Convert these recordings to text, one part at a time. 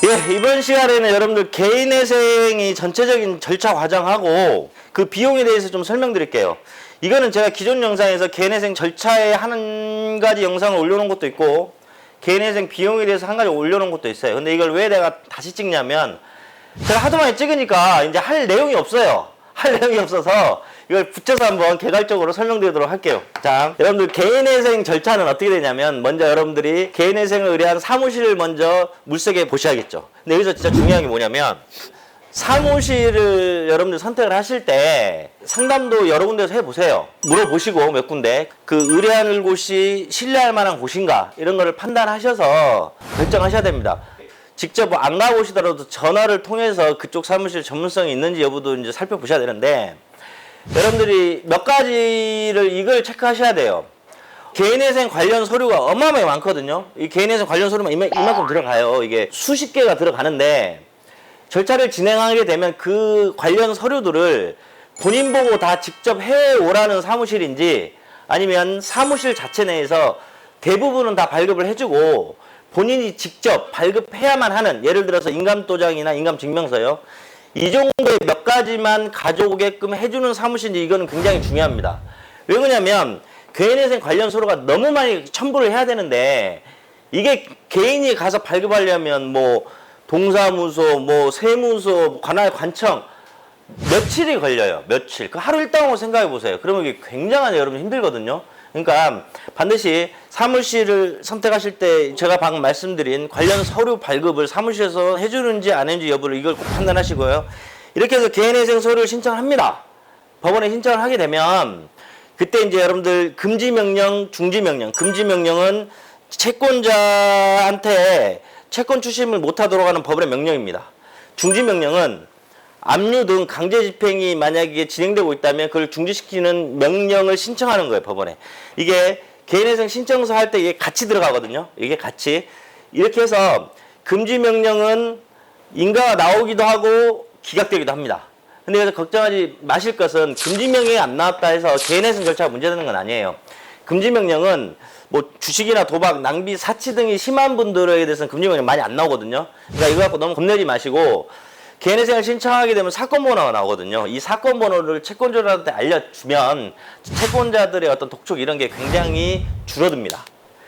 예, 이번 시간에는 여러분들 개인회생이 전체적인 절차 과정하고 그 비용에 대해서 좀 설명드릴게요. 이거는 제가 기존 영상에서 개인회생 절차에 한 가지 영상을 올려놓은 것도 있고 개인회생 비용에 대해서 한 가지 올려놓은 것도 있어요. 근데 이걸 왜 내가 다시 찍냐면 제가 하도 많이 찍으니까 이제 할 내용이 없어요. 할 내용이 없어서 이걸 붙여서 한번 개괄적으로 설명드리도록 할게요. 자, 여러분들 개인회생 절차는 어떻게 되냐면 먼저 여러분들이 개인회생을 의뢰한 사무실을 먼저 물색해 보셔야겠죠. 근데 여기서 진짜 중요한 게 뭐냐면 사무실을 여러분들 선택을 하실 때 상담도 여러 군데서 해보세요. 물어보시고 몇 군데 그 의뢰하는 곳이 신뢰할 만한 곳인가 이런 거를 판단하셔서 결정하셔야 됩니다. 직접 안 가보시더라도 전화를 통해서 그쪽 사무실 전문성이 있는지 여부도 이제 살펴보셔야 되는데 여러분들이 몇 가지를 이걸 체크하셔야 돼요. 개인회생 관련 서류가 어마어마하게 많거든요. 이 개인회생 관련 서류만 이만큼 들어가요. 이게 수십 개가 들어가는데 절차를 진행하게 되면 그 관련 서류들을 본인 보고 다 직접 해오라는 사무실인지 아니면 사무실 자체 내에서 대부분은 다 발급을 해주고 본인이 직접 발급해야만 하는, 예를 들어서 인감도장이나 인감증명서요. 이 정도의 몇 가지만 가져오게끔 해주는 사무실인지 이거는 굉장히 중요합니다. 왜 그러냐면 개인회생 관련 서류가 너무 많이 첨부를 해야 되는데 이게 개인이 가서 발급하려면 뭐 동사무소, 뭐 세무소, 관할 관청 며칠이 걸려요. 며칠. 그 하루 일당으로 생각해 보세요. 그러면 이게 굉장히 여러분 힘들거든요. 그러니까 반드시 사무실을 선택하실 때 제가 방금 말씀드린 관련 서류 발급을 사무실에서 해주는지 안 해주는지 여부를 이걸 꼭 판단하시고요. 이렇게 해서 개인회생 서류를 신청을 합니다. 법원에 신청을 하게 되면 그때 이제 여러분들 금지명령, 중지명령. 금지명령은 채권자한테 채권 추심을 못하도록 하는 법원의 명령입니다. 중지명령은 압류 등 강제 집행이 만약에 진행되고 있다면 그걸 중지시키는 명령을 신청하는 거예요, 법원에. 이게 개인회생 신청서 할 때 이게 같이 들어가거든요. 이게 같이. 이렇게 해서 금지명령은 인가가 나오기도 하고 기각되기도 합니다. 근데 그래서 걱정하지 마실 것은 금지명령이 안 나왔다 해서 개인회생 절차가 문제되는 건 아니에요. 금지명령은 뭐 주식이나 도박, 낭비, 사치 등이 심한 분들에 대해서는 금지명령 많이 안 나오거든요. 그러니까 이거 갖고 너무 겁내지 마시고 개인회생을 신청하게 되면 사건 번호가 나오거든요. 이 사건 번호를 채권자들한테 알려주면 채권자들의 어떤 독촉 이런 게 굉장히 줄어듭니다.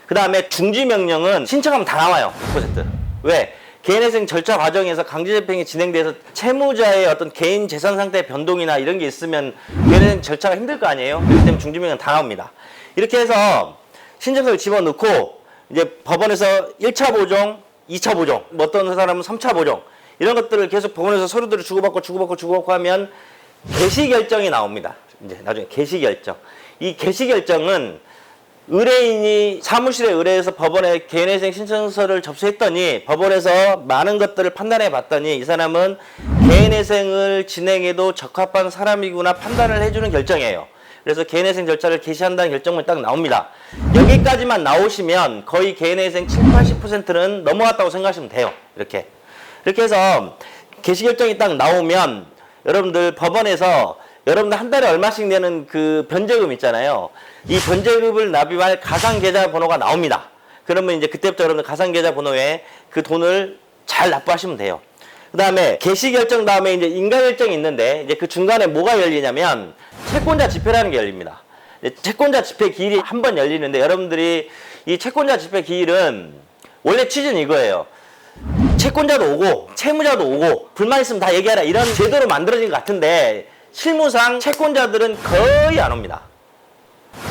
그 다음에 중지명령은 신청하면 다 나와요. 100%. 왜? 개인회생 절차 과정에서 강제집행이 진행돼서 채무자의 어떤 개인 재산 상태의 변동이나 이런 게 있으면 개인회생 절차가 힘들 거 아니에요? 그렇기 때문에 중지명령은 다 나옵니다. 이렇게 해서 신청서를 집어넣고 이제 법원에서 1차 보정, 2차 보정, 뭐 어떤 사람은 3차 보정 이런 것들을 계속 법원에서 서류들을 주고받고 하면 개시결정이 나옵니다. 이제 나중에 개시결정. 이 개시결정은 의뢰인이 사무실에 의뢰해서 법원에 개인회생 신청서를 접수했더니 법원에서 많은 것들을 판단해 봤더니 이 사람은 개인회생을 진행해도 적합한 사람이구나 판단을 해주는 결정이에요. 그래서 개인회생 절차를 개시한다는 결정문이 딱 나옵니다. 여기까지만 나오시면 거의 개인회생 70-80%는 넘어갔다고 생각하시면 돼요. 이렇게 해서 개시결정이 딱 나오면 여러분들 법원에서 여러분들 한 달에 얼마씩 내는 그 변제금 있잖아요. 이 변제금을 납입할 가상계좌 번호가 나옵니다. 그러면 이제 그때부터 여러분들 가상계좌 번호에 그 돈을 잘 납부하시면 돼요. 그 다음에 개시결정 다음에 이제 인가결정이 있는데 이제 그 중간에 뭐가 열리냐면 채권자 집회라는 게 열립니다. 채권자 집회 기일이 한 번 열리는데 여러분들이 이 채권자 집회 기일은 원래 취지는 이거예요. 채권자도 오고 채무자도 오고 불만 있으면 다 얘기하라 이런 제도로 만들어진 것 같은데 실무상 채권자들은 거의 안 옵니다.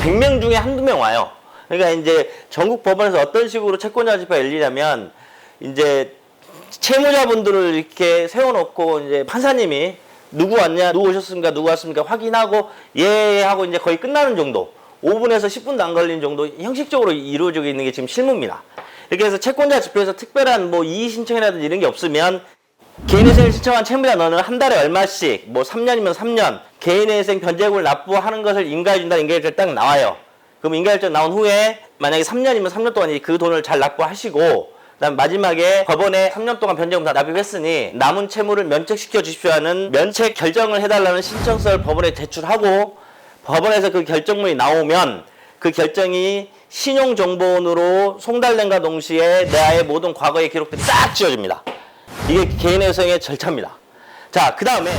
100명 중에 한두 명 와요. 그러니까 이제 전국 법원에서 어떤 식으로 채권자 집회가 열리냐면 이제 채무자분들을 이렇게 세워놓고 이제 판사님이 누구 왔냐, 누구 오셨습니까, 누구 왔습니까 확인하고 예 하고 이제 거의 끝나는 정도 5분에서 10분도 안 걸리는 정도 형식적으로 이루어지고 있는 게 지금 실무입니다. 이렇게 해서 채권자 집회에서 특별한 뭐 이의 신청이라든지 이런 게 없으면 개인회생을 신청한 채무자 너는 한 달에 얼마씩 뭐 3년이면 3년 개인회생 변제금을 납부하는 것을 인가해준다 인가결정 딱 나와요. 그럼 인가결정 나온 후에 만약에 3년이면 3년 동안 그 돈을 잘 납부하시고 그다음 마지막에 법원에 3년 동안 변제금 다 납입했으니 남은 채무를 면책시켜 주십시오 하는 면책 결정을 해달라는 신청서를 법원에 제출하고 법원에서 그 결정문이 나오면 그 결정이 신용정보원으로 송달됨과 동시에 나의 모든 과거의 기록들이 싹 지워집니다. 이게 개인회생의 절차입니다. 자, 그 다음에